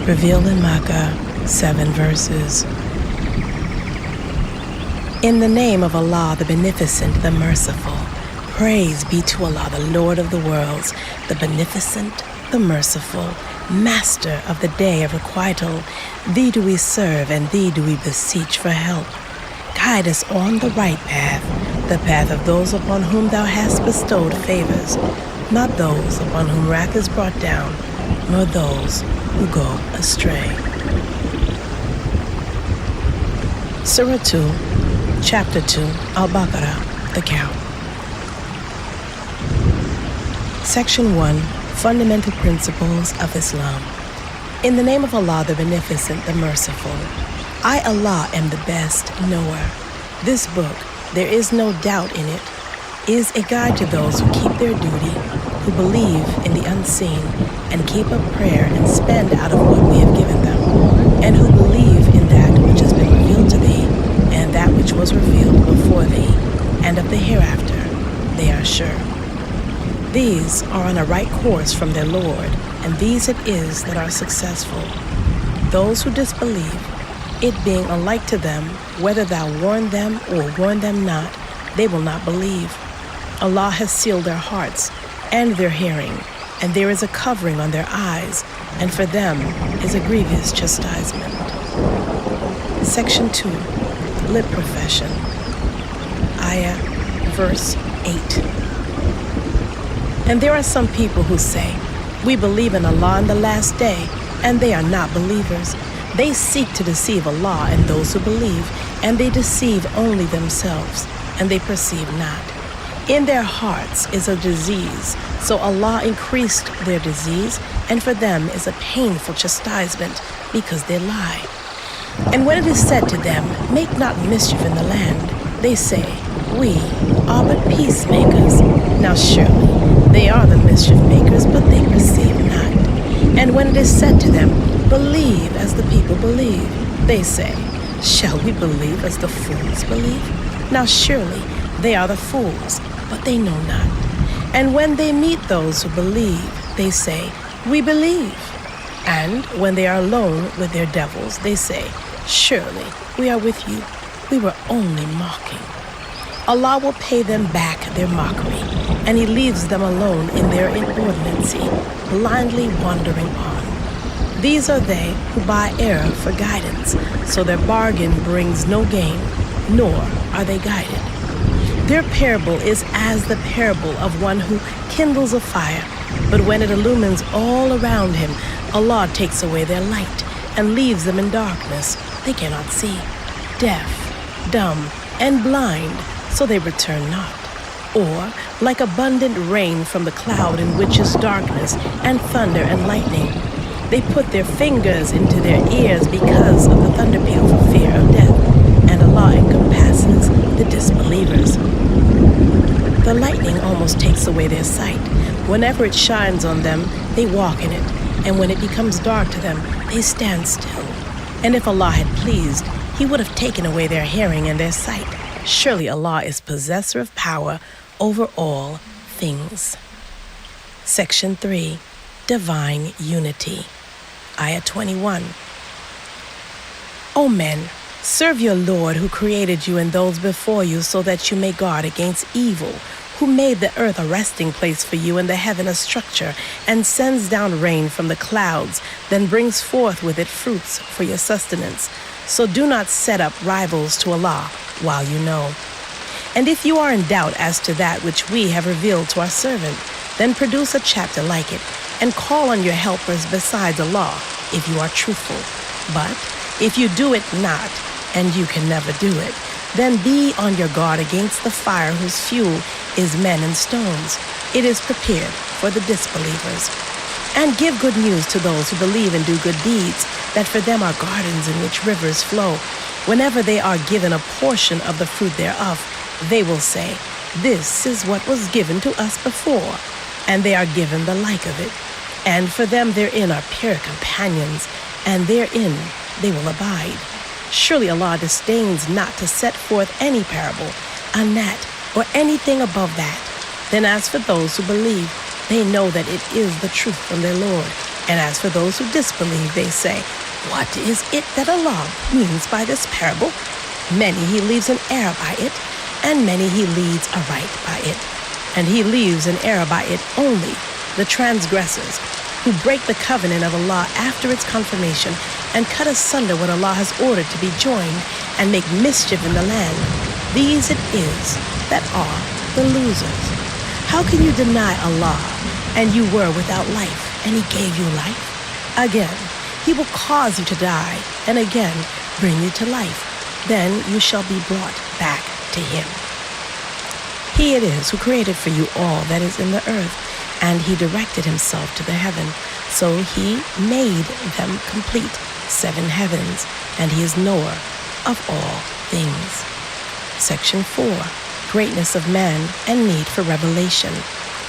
Revealed in Makkah, 7 verses. In the name of Allah, the Beneficent, the Merciful. Praise be to Allah, the Lord of the worlds, the Beneficent, the Merciful, Master of the day of requital. Thee do we serve, and Thee do we beseech for help. Guide us on the right path, the path of those upon whom Thou hast bestowed favors, not those upon whom wrath is brought down, nor those who go astray. Surah 2, Chapter 2, Al-Baqarah, the Cow. Section 1, Fundamental Principles of Islam. In the name of Allah, the Beneficent, the Merciful. I, Allah, am the best knower. This book, there is no doubt in it, is a guide to those who keep their duty, who believe in the unseen, and keep up prayer and spend out of what we have given them, and who believe in that which has been revealed to thee, and that which was revealed before thee, and of the hereafter they are sure. These are on a right course from their Lord, and these it is that are successful. Those who disbelieve, it being alike to them, whether thou warn them or warn them not, they will not believe. Allah has sealed their hearts and their hearing, and there is a covering on their eyes, and for them is a grievous chastisement. Section 2, Lip Profession. Ayah, verse 8. And there are some people who say, we believe in Allah on the last day, and they are not believers. They seek to deceive Allah and those who believe, and they deceive only themselves, and they perceive not. In their hearts is a disease, so Allah increased their disease, and for them is a painful chastisement, because they lie. And when it is said to them, make not mischief in the land, they say, we are but peacemakers. Now surely they are the mischief makers, but they perceive not. And when it is said to them, believe as the people believe, they say, shall we believe as the fools believe? Now surely they are the fools, but they know not. And when they meet those who believe, they say, we believe. And when they are alone with their devils, they say, surely we are with you. We were only mocking. Allah will pay them back their mockery, and He leaves them alone in their inordinacy, blindly wandering on. These are they who buy error for guidance, so their bargain brings no gain, nor are they guided. Their parable is as the parable of one who kindles a fire, but when it illumines all around him, Allah takes away their light and leaves them in darkness. They cannot see, deaf, dumb, and blind, so they return not. Or, like abundant rain from the cloud in which is darkness, and thunder and lightning, they put their fingers into their ears because of the thunder peal for fear of death, and Allah encompasses the disbelievers. The lightning almost takes away their sight. Whenever it shines on them, they walk in it, and when it becomes dark to them, they stand still. And if Allah had pleased, He would have taken away their hearing and their sight. Surely Allah is possessor of power over all things. Section 3, Divine Unity. Ayah 21. O men, serve your Lord who created you and those before you so that you may guard against evil, who made the earth a resting place for you and the heaven a structure, and sends down rain from the clouds, then brings forth with it fruits for your sustenance. So do not set up rivals to Allah while you know. And if you are in doubt as to that which we have revealed to our servant, then produce a chapter like it, and call on your helpers besides Allah, if you are truthful. But if you do it not, and you can never do it, then be on your guard against the fire whose fuel is men and stones. It is prepared for the disbelievers. And give good news to those who believe and do good deeds, that for them are gardens in which rivers flow. Whenever they are given a portion of the fruit thereof, they will say, this is what was given to us before, and they are given the like of it. And for them therein are pure companions, and therein they will abide. Surely Allah disdains not to set forth any parable, a gnat, or anything above that. Then as for those who believe, They know that it is the truth from their Lord. And as for those who disbelieve, they say, what is it that Allah means by this parable? Many He leaves in error by it, and many He leads aright by it. And He leaves in error by it only the transgressors, who break the covenant of Allah after its confirmation and cut asunder what Allah has ordered to be joined and make mischief in the land. These it is that are the losers. How can you deny Allah, and you were without life, and He gave you life? Again, He will cause you to die, and again bring you to life. Then you shall be brought back to Him. He it is who created for you all that is in the earth, and He directed Himself to the heaven. So He made them complete 7 heavens, and He is knower of all things. Section 4. Greatness of man and need for revelation.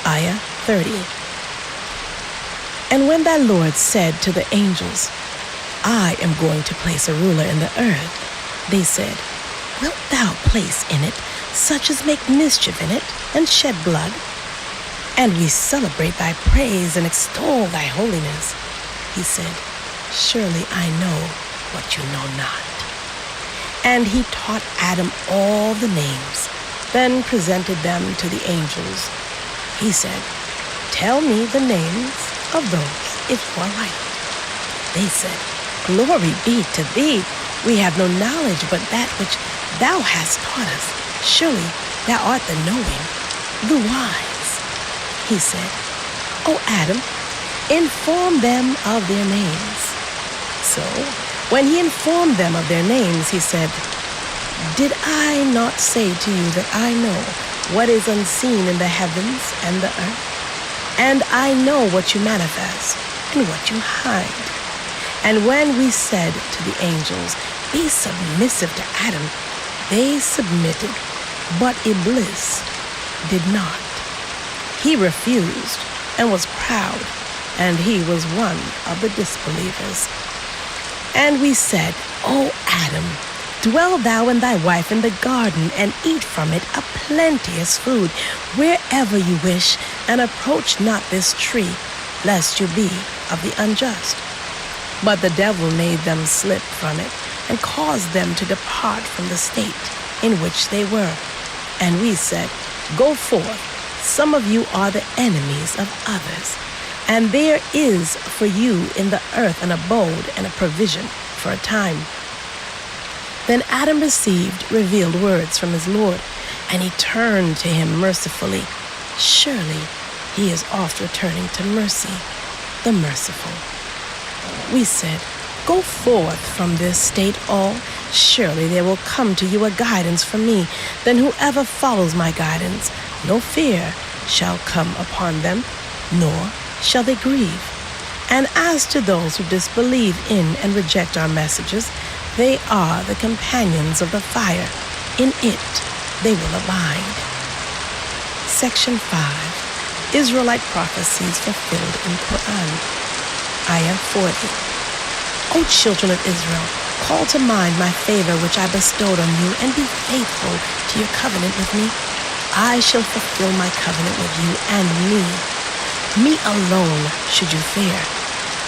Ayah 30. And when thy Lord said to the angels, I am going to place a ruler in the earth, they said, wilt thou place in it such as make mischief in it and shed blood? And we celebrate thy praise and extol thy holiness. He said, surely I know what you know not. And He taught Adam all the names, then presented them to the angels. He said, tell me the names of those if you are right. They said, glory be to thee. We have no knowledge but that which thou hast taught us. Surely thou art the knowing, the wise. He said, O Adam, inform them of their names. So when He informed them of their names, He said, did I not say to you that I know what is unseen in the heavens and the earth? And I know what you manifest and what you hide. And when we said to the angels, be submissive to Adam, they submitted, but Iblis did not. He refused and was proud, and he was one of the disbelievers. And we said, O Adam, dwell thou and thy wife in the garden, and eat from it a plenteous food, wherever you wish, and approach not this tree, lest you be of the unjust. But the devil made them slip from it, and caused them to depart from the state in which they were. And we said, go forth, some of you are the enemies of others, and there is for you in the earth an abode and a provision for a time. Then Adam received revealed words from his Lord, and he turned to Him mercifully. Surely He is oft returning to mercy, the merciful. We said, go forth from this state all. Surely there will come to you a guidance from me. Then whoever follows my guidance, no fear shall come upon them, nor shall they grieve. And as to those who disbelieve in and reject our messages, they are the companions of the fire. In it they will abide. Section 5. Israelite prophecies fulfilled in Qur'an. Ayah 40. O children of Israel, call to mind my favor which I bestowed on you, and be faithful to your covenant with me. I shall fulfill my covenant with you, and me. Me alone should you fear,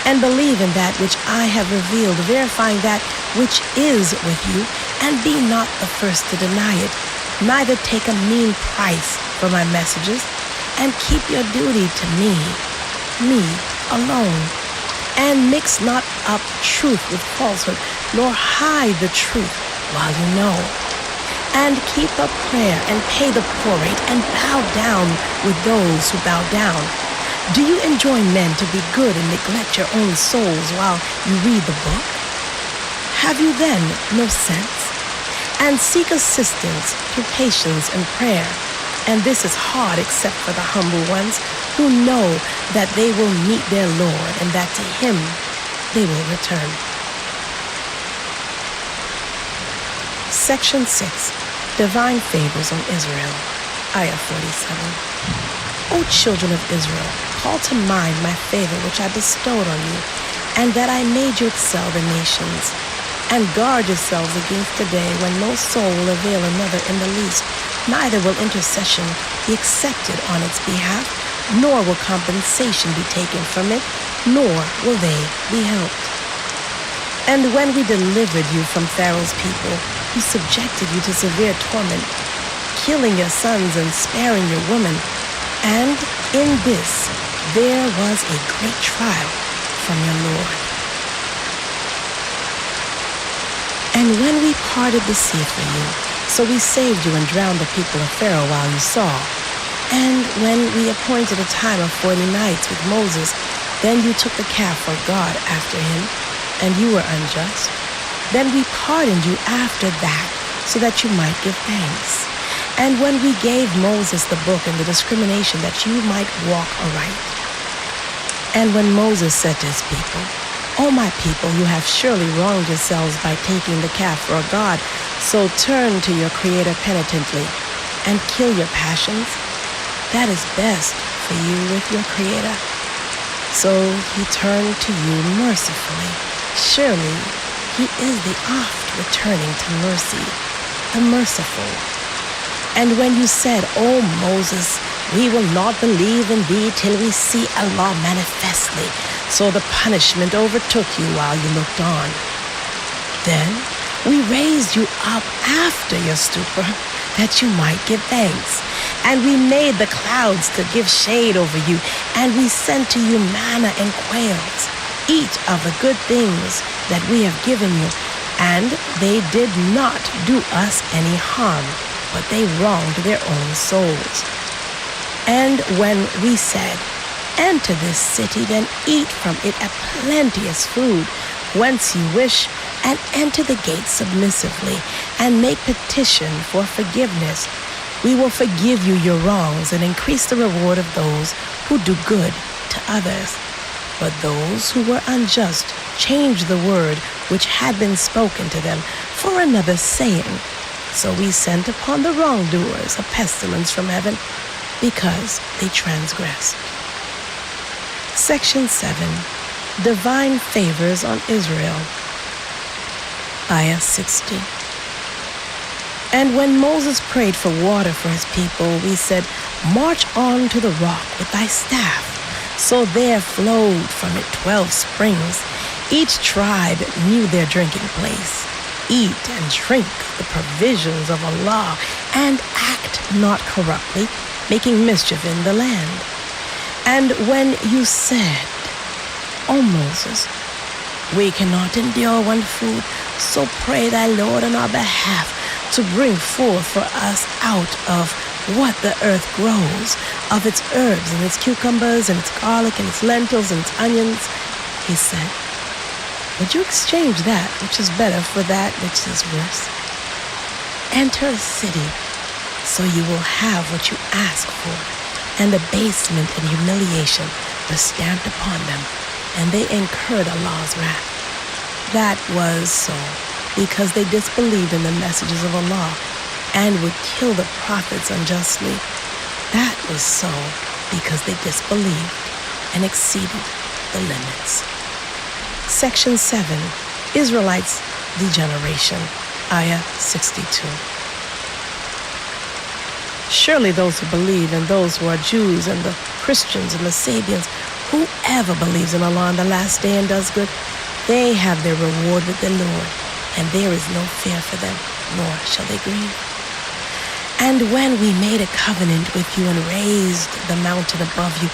and believe in that which I have revealed, verifying that which is with you, and be not the first to deny it, neither take a mean price for my messages, and keep your duty to me alone, and mix not up truth with falsehood, nor hide the truth while you know. And keep up prayer, and pay the poor rate, and bow down with those who bow down. Do you enjoin men to be good and neglect your own souls while you read the book? Have you then no sense? And seek assistance through patience and prayer. And this is hard except for the humble ones who know that they will meet their Lord, and that to Him they will return. Section 6. Divine favors on Israel. Ayah 47. O children of Israel, call to mind my favor which I bestowed on you, and that I made you excel the nations. And guard yourselves against the day when no soul will avail another in the least, neither will intercession be accepted on its behalf, nor will compensation be taken from it, nor will they be helped. And when we delivered you from Pharaoh's people, who subjected you to severe torment, killing your sons and sparing your women, and in this there was a great trial from your Lord. And when we parted the sea for you, so we saved you and drowned the people of Pharaoh while you saw. And when we appointed a time of 40 nights with Moses, then you took the calf for God after him, and you were unjust. Then we pardoned you after that, so that you might give thanks. And when we gave Moses the book and the discrimination that you might walk aright. And when Moses said to his people, O my people, you have surely wronged yourselves by taking the calf for a god, so turn to your Creator penitently and kill your passions. That is best for you with your Creator. So he turned to you mercifully. Surely he is the oft returning to mercy, the merciful. And when you said, O Moses, we will not believe in thee till we see Allah manifestly, so the punishment overtook you while you looked on. Then we raised you up after your stupor, that you might give thanks. And we made the clouds to give shade over you, and we sent to you manna and quails, eat of the good things that we have given you. And they did not do us any harm, but they wronged their own souls. And when we said, enter this city, then eat from it a plenteous food, whence you wish, and enter the gates submissively, and make petition for forgiveness. We will forgive you your wrongs and increase the reward of those who do good to others. But those who were unjust changed the word which had been spoken to them for another saying. So we sent upon the wrongdoers a pestilence from heaven, because they transgressed. Section 7. Divine Favors on Israel. Ayah 60. And when Moses prayed for water for his people, we said, march on to the rock with thy staff. So there flowed from it 12 springs. Each tribe knew their drinking place. Eat and drink the provisions of Allah, and act not corruptly, making mischief in the land. And when you said, O Moses, we cannot endure one food, so pray thy Lord on our behalf to bring forth for us out of what the earth grows, of its herbs and its cucumbers and its garlic and its lentils and its onions. He said, would you exchange that which is better for that which is worse? Enter a city, so you will have what you ask for, and abasement and humiliation were stamped upon them, and they incurred Allah's wrath. That was so because they disbelieved in the messages of Allah and would kill the prophets unjustly. That was so because they disbelieved and exceeded the limits. Section 7. Israelites' Degeneration. Ayah 62. Surely those who believe and those who are Jews and the Christians and the Sabians, whoever believes in Allah on the last day and does good, they have their reward with their Lord, and there is no fear for them, nor shall they grieve. And when we made a covenant with you and raised the mountain above you,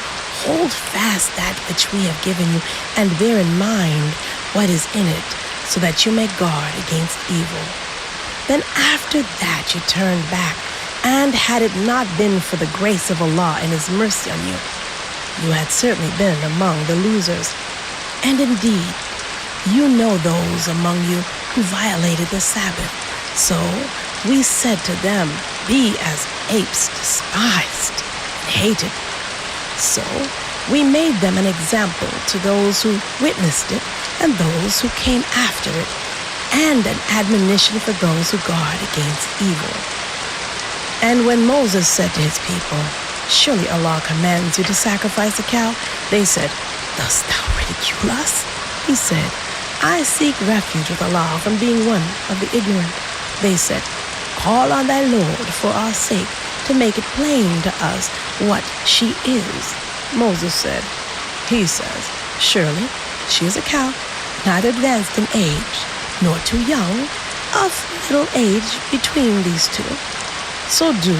hold fast that which we have given you, and bear in mind what is in it, so that you may guard against evil. Then after that you turned back, and had it not been for the grace of Allah and His mercy on you, you had certainly been among the losers. And indeed, you know those among you who violated the Sabbath. So we said to them, be as apes, despised, hated. So we made them an example to those who witnessed it and those who came after it, and an admonition for those who guard against evil. And when Moses said to his people, surely Allah commands you to sacrifice a cow, they said, dost thou ridicule us? He said, I seek refuge with Allah from being one of the ignorant. They said, call on thy Lord for our sake to make it plain to us what she is. Moses said, he says, surely she is a cow, neither advanced in age, nor too young, of middle age between these two. So do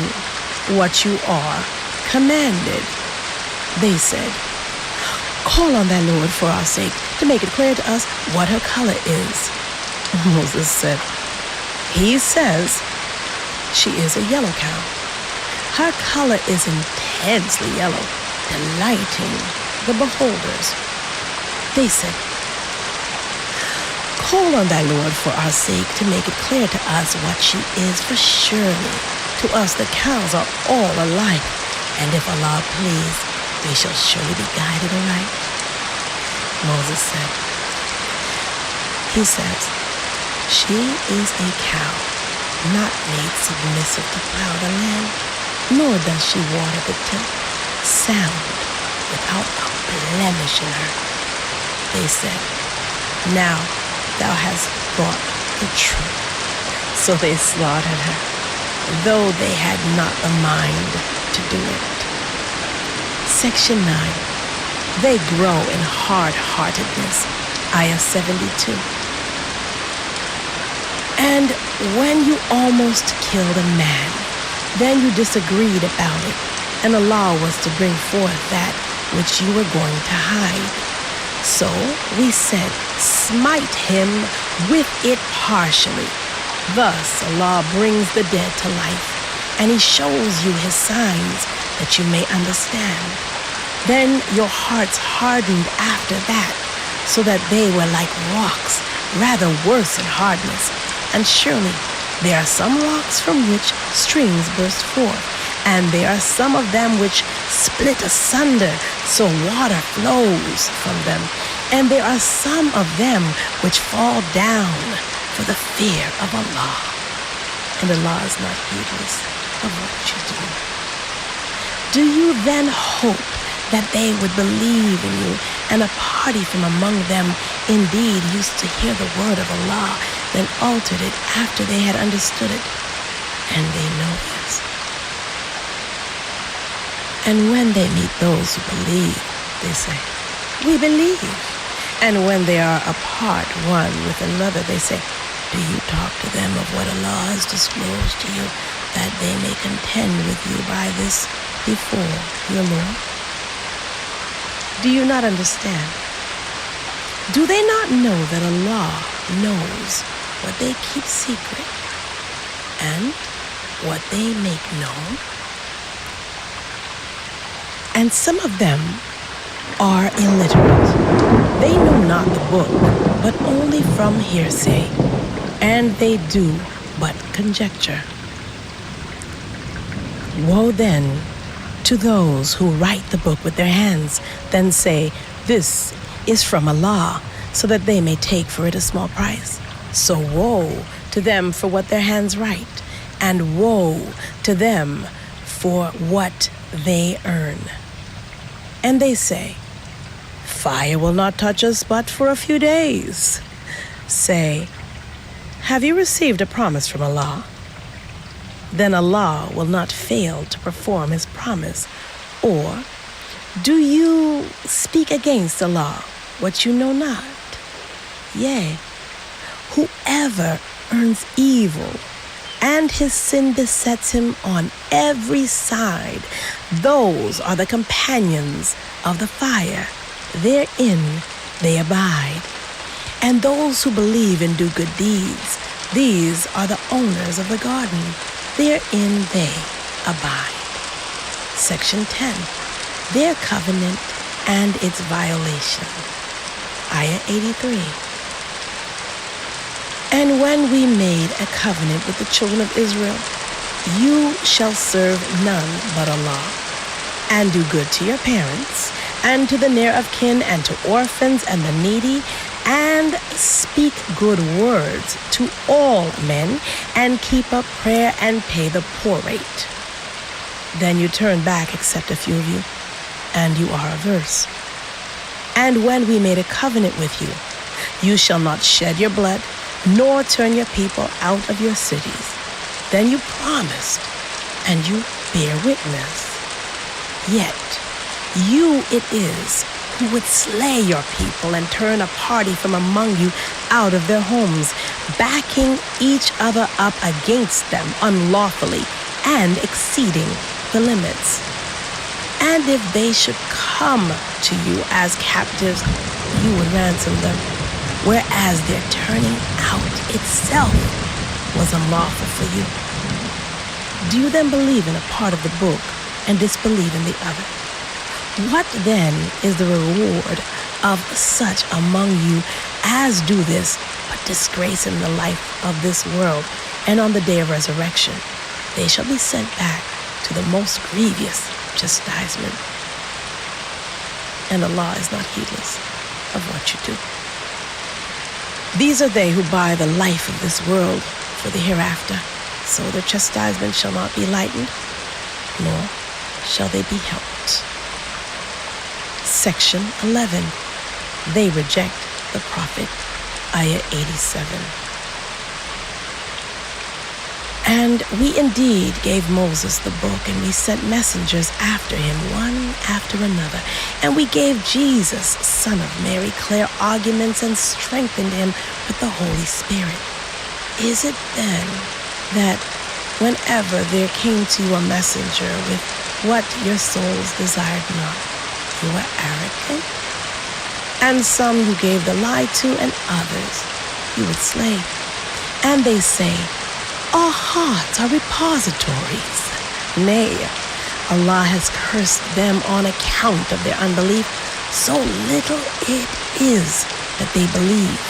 what you are commanded. They said, call on thy Lord for our sake to make it clear to us what her color is. Moses said, he says she is a yellow cow. Her color is intensely yellow, delighting the beholders. They said, call on thy Lord for our sake to make it clear to us what she is, for surely to us the cows are all alike, and if Allah please, they shall surely be guided aright. Moses said, he says, she is a cow, not made submissive to plow the land, nor does she water the tilth, sound, without a blemish in her. They said, now thou hast brought the truth. So they slaughtered her, though they had not the mind to do it. Section 9. They grow in hard-heartedness. Ayah 72. And when you almost killed a man, then you disagreed about it, and Allah was to bring forth that which you were going to hide. So we said, smite him with it partially. Thus Allah brings the dead to life, and He shows you His signs that you may understand. Then your hearts hardened after that, so that they were like rocks, rather worse in hardness. And surely there are some rocks from which streams burst forth, and there are some of them which split asunder, so water flows from them. And there are some of them which fall down for the fear of Allah. And Allah is not heedless of what you do. Do you then hope that they would believe in you, and a party from among them indeed used to hear the word of Allah, then altered it after they had understood it? And they know this. And when they meet those who believe, they say, we believe. And when they are apart one with another, they say, do you talk to them of what Allah has disclosed to you, that they may contend with you by this before your Lord? Do you not understand? Do they not know that Allah knows what they keep secret and what they make known? And some of them are illiterate. They know not the book, but only from hearsay, and they do but conjecture. Woe then to those who write the book with their hands, then say, this is from Allah, so that they may take for it a small price. So woe to them for what their hands write, and woe to them for what they earn. And they say, fire will not touch us but for a few days. Say, have you received a promise from Allah? Then Allah will not fail to perform His promise. Or do you speak against Allah what you know not? Yea, whoever earns evil and his sin besets him on every side, those are the companions of the fire. Therein they abide. And those who believe and do good deeds, these are the owners of the garden. Therein they abide. Section 10. Their covenant and its violation. Ayah 83. And when we made a covenant with the children of Israel, you shall serve none but Allah, and do good to your parents, and to the near of kin, and to orphans and the needy, and speak good words to all men, and keep up prayer and pay the poor rate. Then you turn back except a few of you, and you are averse. And when we made a covenant with you, you shall not shed your blood, nor turn your people out of your cities. Then you promised, and you bear witness. Yet You it is who would slay your people and turn a party from among you out of their homes, backing each other up against them unlawfully and exceeding the limits. And if they should come to you as captives, you would ransom them, whereas their turning out itself was unlawful for you. Do you then believe in a part of the book and disbelieve in the other? What then is the reward of such among you as do this, but disgrace in the life of this world, and on the day of resurrection they shall be sent back to the most grievous chastisement. And Allah is not heedless of what you do. These are they who buy the life of this world for the hereafter, so their chastisement shall not be lightened, nor shall they be helped. Section 11. They reject the Prophet. Ayah 87. And we indeed gave Moses the book, and we sent messengers after him, one after another. And we gave Jesus, son of Mary, clear arguments and strengthened him with the Holy Spirit. Is it then that whenever there came to you a messenger with what your souls desired not, you were arrogant? And some you gave the lie to, and others you would slay. And they say, our hearts are repositories. Nay, Allah has cursed them on account of their unbelief. So little it is that they believe.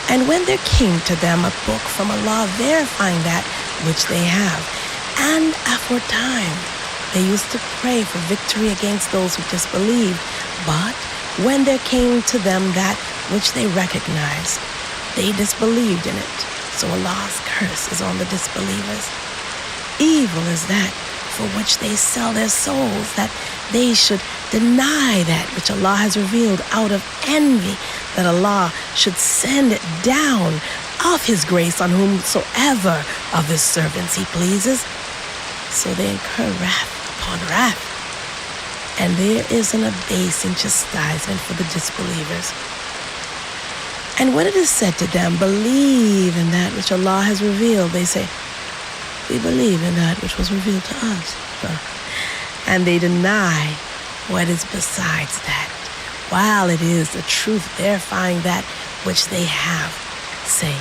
And when there came to them a book from Allah verifying that which they have, and aforetime they used to pray for victory against those who disbelieved, but when there came to them that which they recognized, they disbelieved in it. So Allah's curse is on the disbelievers. Evil is that for which they sell their souls, that they should deny that which Allah has revealed out of envy, that Allah should send it down of His grace on whomsoever of His servants He pleases. So they incur wrath upon wrath, and there is an abasing chastisement for the disbelievers. And when it is said to them, believe in that which Allah has revealed, they say, we believe in that which was revealed to us. And they deny what is besides that, while it is the truth verifying that which they have. Say,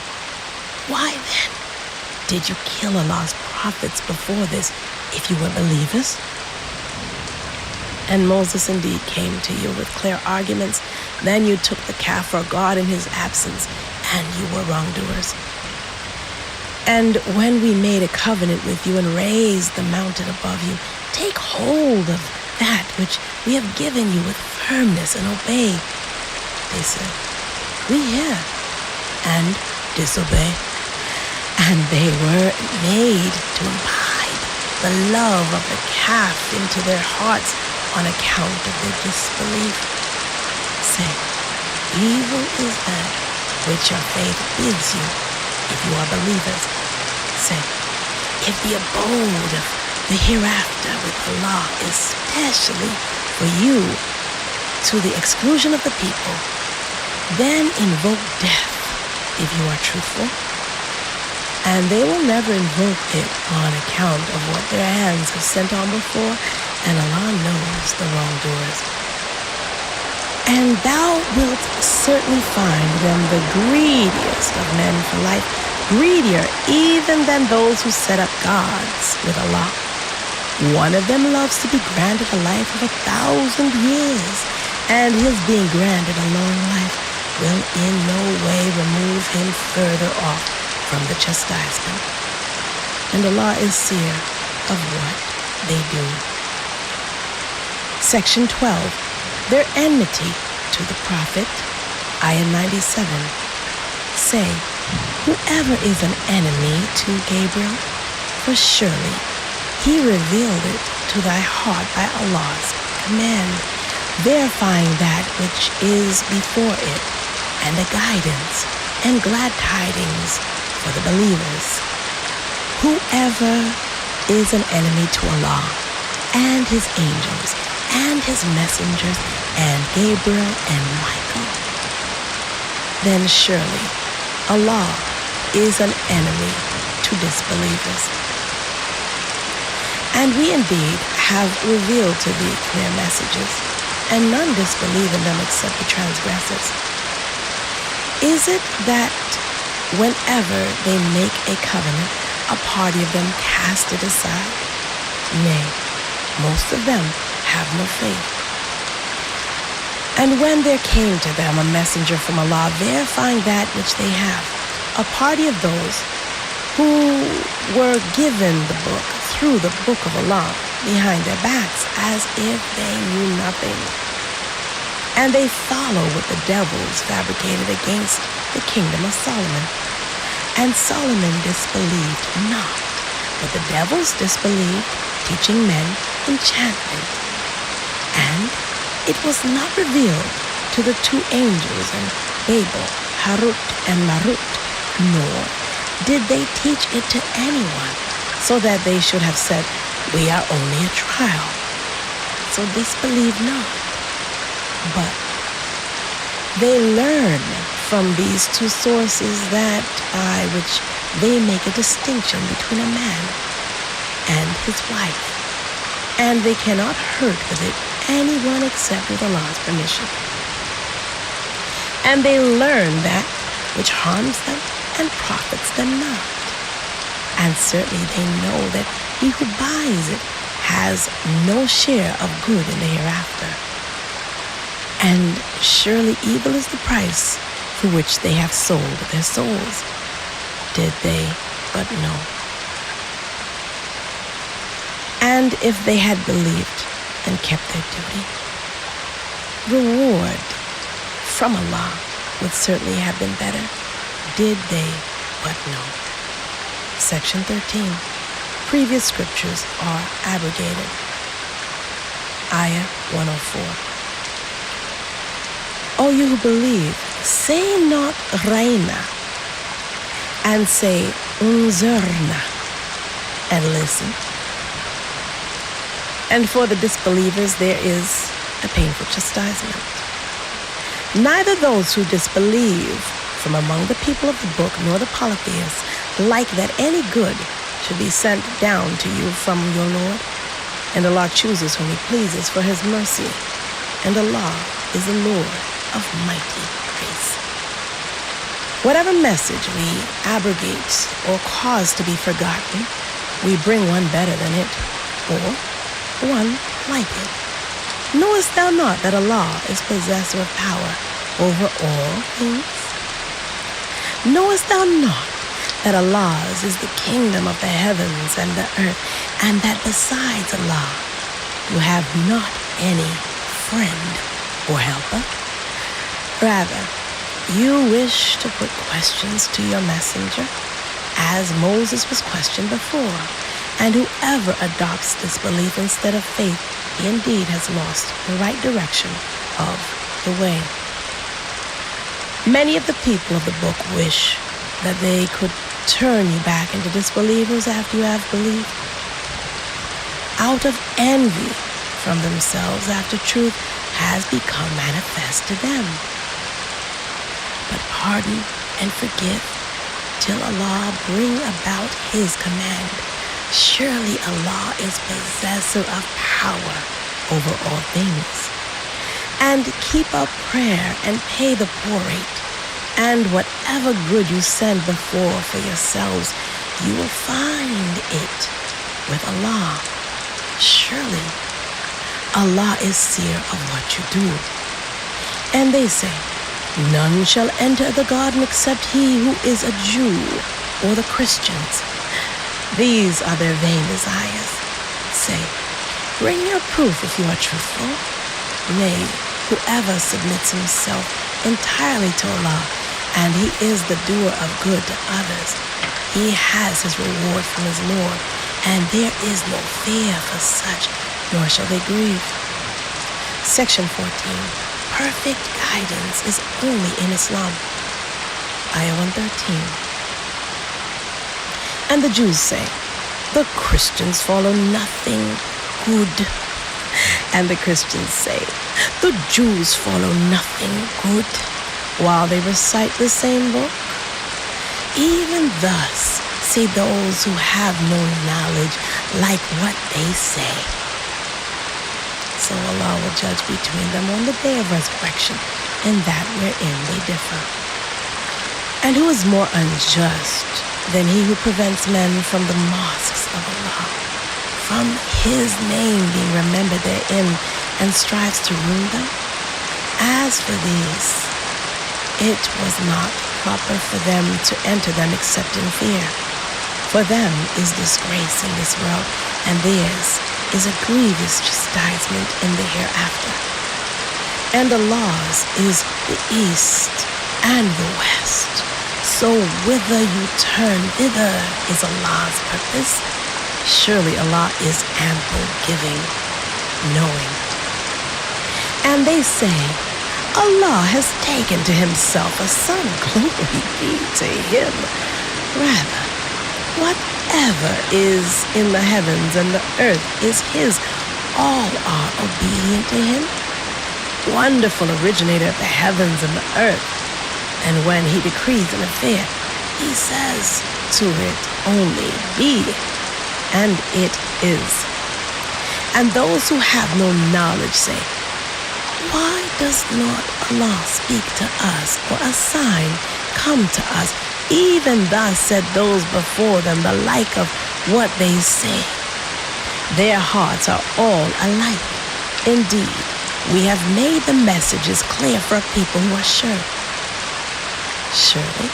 why then did you kill Allah's prophets before this, if you were believers? And Moses indeed came to you with clear arguments. Then you took the calf for God in his absence, and you were wrongdoers. And when we made a covenant with you and raised the mountain above you, take hold of that which we have given you with firmness and obey. They said, we hear, and disobey. And they were made to imbibe the love of the calf into their hearts on account of their disbelief. Say, evil is that which your faith bids you, if you are believers. Say, if the abode of the hereafter with Allah is specially for you to the exclusion of the people, then invoke death if you are truthful. And they will never invoke it on account of what their hands have sent on before, and Allah knows the wrongdoers. And thou wilt certainly find them the greediest of men for life, greedier even than those who set up gods with Allah. One of them loves to be granted a life of 1,000 years, and his being granted a long life will in no way remove him further off from the chastisement. And Allah is seer of what they do. Section 12. Their enmity to the Prophet. Ayah 97. Say, whoever is an enemy to Gabriel, for surely he revealed it to thy heart by Allah's command, verifying that which is before it, and a guidance and glad tidings for the believers. Whoever is an enemy to Allah and His angels and his messengers and Gabriel and Michael, then surely Allah is an enemy to disbelievers. And we indeed have revealed to thee clear messages, and none disbelieve in them except the transgressors. Is it that whenever they make a covenant, a party of them cast it aside? Nay, most of them have no faith. And when there came to them a messenger from Allah verifying that which they have, a party of those who were given the book through the book of Allah behind their backs as if they knew nothing. And they follow what the devils fabricated against the kingdom of Solomon. And Solomon disbelieved not, but the devils disbelieved, teaching men enchantment. And it was not revealed to the two angels in Babel, Harut and Marut, nor did they teach it to anyone, so that they should have said, we are only a trial. So disbelieve not. But they learn from these two sources that by which they make a distinction between a man and his wife, and they cannot hurt with it anyone except with Allah's permission. And they learn that which harms them and profits them not. And certainly they know that he who buys it has no share of good in the hereafter. And surely evil is the price for which they have sold their souls, did they but know. And if they had believed and kept their duty, reward from Allah would certainly have been better, did they but know. Section 13. Previous scriptures are abrogated. Ayah 104. O you who believe, say not Raina, and say Unzurna, and listen. And for the disbelievers there is a painful chastisement. Neither those who disbelieve from among the people of the book nor the polytheists like that any good should be sent down to you from your Lord. And Allah chooses whom He pleases for His mercy. And Allah is the Lord of mighty grace. Whatever message we abrogate or cause to be forgotten, we bring one better than it, or one like it. Knowest thou not that Allah is possessor of power over all things? Knowest thou not that Allah's is the kingdom of the heavens and the earth, and that besides Allah, you have not any friend or helper? Rather, you wish to put questions to your messenger, as Moses was questioned before, and whoever adopts disbelief instead of faith, he indeed has lost the right direction of the way. Many of the people of the book wish that they could turn you back into disbelievers after you have believed, out of envy from themselves after truth has become manifest to them. But pardon and forgive till Allah bring about His command. Surely Allah is possessor of power over all things. And keep up prayer and pay the poor rate. And whatever good you send before for yourselves, you will find it with Allah. Surely Allah is seer of what you do. And they say, none shall enter the garden except he who is a Jew or the Christians. These are their vain desires. Say, bring your proof if you are truthful. Nay, whoever submits himself entirely to Allah, and he is the doer of good to others, he has his reward from his Lord, and there is no fear for such, nor shall they grieve. Section 14. Perfect guidance is only in Islam. Ayah 113. And the Jews say, the Christians follow nothing good. And the Christians say, the Jews follow nothing good while they recite the same book. Even thus say those who have no knowledge like what they say. So Allah will judge between them on the day of resurrection in that wherein they differ. And who is more unjust than he who prevents men from the mosques of Allah, from his name being remembered therein, and strives to ruin them? As for these, it was not proper for them to enter them except in fear. For them is disgrace in this world, and theirs is a grievous chastisement in the hereafter. And Allah's is the east and the west. So whither you turn, thither is Allah's purpose. Surely Allah is ample giving, knowing. And they say, Allah has taken to himself a son, glory be to him. Rather, whatever is in the heavens and the earth is his. All are obedient to him. Wonderful originator of the heavens and the earth. And when he decrees an affair, he says to it only, be, and it is. And those who have no knowledge say, why does not Allah speak to us, or a sign come to us? Even thus said those before them the like of what they say. Their hearts are all alike. Indeed, we have made the messages clear for a people who are sure. Surely,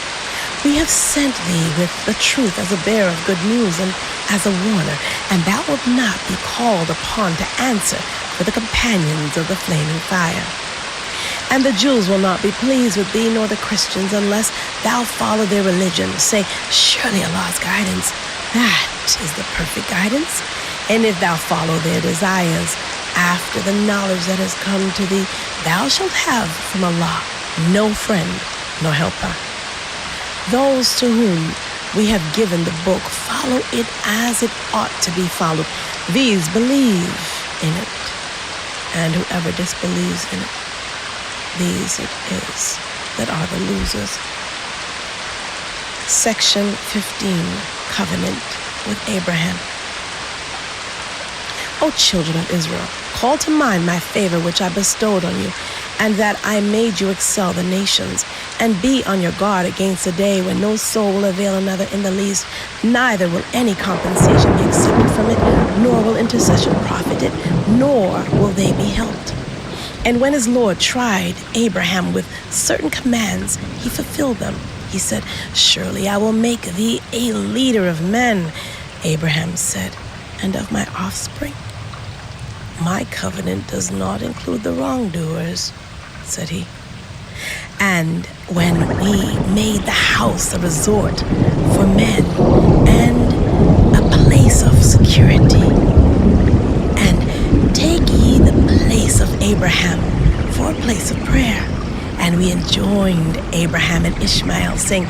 we have sent thee with the truth as a bearer of good news and as a warner, and thou wilt not be called upon to answer for the companions of the flaming fire. And the Jews will not be pleased with thee, nor the Christians, unless thou follow their religion. Say, surely Allah's guidance, that is the perfect guidance. And if thou follow their desires, after the knowledge that has come to thee, thou shalt have from Allah no friend nor helper. Those to whom we have given the book follow it as it ought to be followed. These believe in it, and whoever disbelieves in it, these it is that are the losers. Section 15, Covenant with Abraham. O children of Israel, call to mind my favor which I bestowed on you, and that I made you excel the nations, and be on your guard against a day when no soul will avail another in the least, neither will any compensation be accepted from it, nor will intercession profit it, nor will they be helped. And when his Lord tried Abraham with certain commands, he fulfilled them. He said, surely I will make thee a leader of men. Abraham said, and of my offspring? My covenant does not include the wrongdoers, said he. And when we made the house a resort for men and a place of security, and take ye the place of Abraham for a place of prayer. And we enjoined Abraham and Ishmael, saying,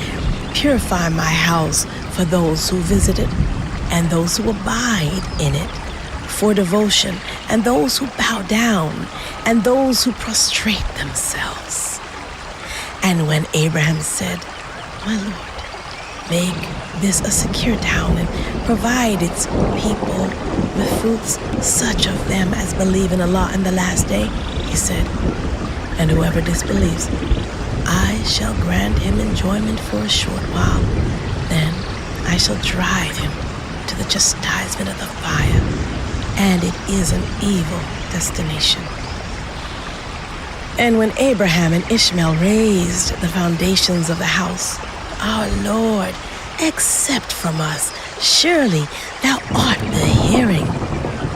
purify my house for those who visit it, and those who abide in it for devotion, and those who bow down, and those who prostrate themselves. And when Abraham said, my Lord, make this a secure town, and provide its people with fruits, such of them as believe in Allah and the last day, he said, and whoever disbelieves, I shall grant him enjoyment for a short while, then I shall drive him to the chastisement of the fire, and it is an evil destination. And when Abraham and Ishmael raised the foundations of the house, our Lord, accept from us, surely thou art the hearing,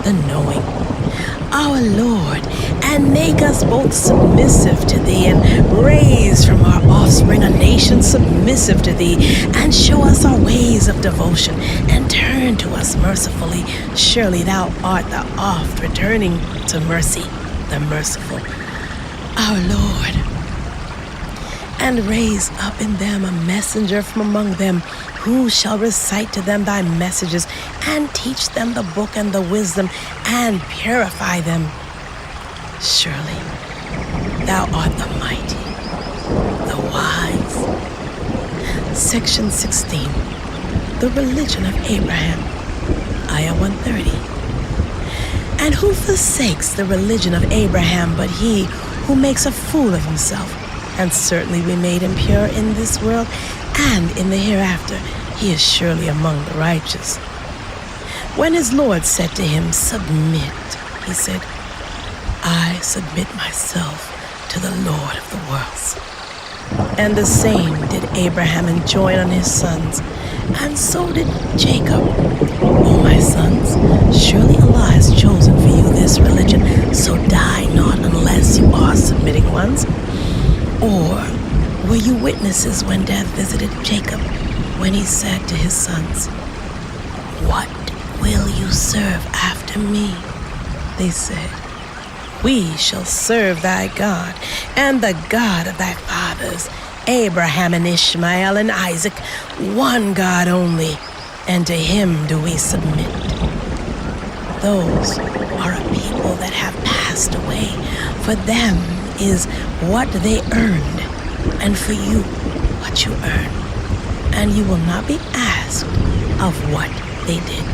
the knowing, our Lord, and make us both submissive to thee, and raise from our offspring a nation submissive to thee, and show us our ways of devotion, and turn to us mercifully. Surely thou art the oft returning to mercy, the merciful, our Lord. And raise up in them a messenger from among them, who shall recite to them thy messages, and teach them the book and the wisdom, and purify them, Surely thou art the mighty, the wise. Section 16. The religion of Abraham. Ayah 130. And who forsakes the religion of Abraham but he who makes a fool of himself? And certainly we made him pure in this world and in the hereafter. He is surely among the righteous. When his Lord said to him, submit, he said, I submit myself to the Lord of the worlds. And the same did Abraham enjoin on his sons, and so did Jacob. O my sons, surely Allah has chosen for you this religion, so die not unless you are submitting ones. Or were you witnesses when death visited Jacob, when he said to his sons, what will you serve after me? They said, we shall serve thy God and the God of thy fathers, Abraham and Ishmael and Isaac, one God only, and to him do we submit. Those are a people that have passed away. For them is what they earned, and for you what you earn, and you will not be asked of what they did.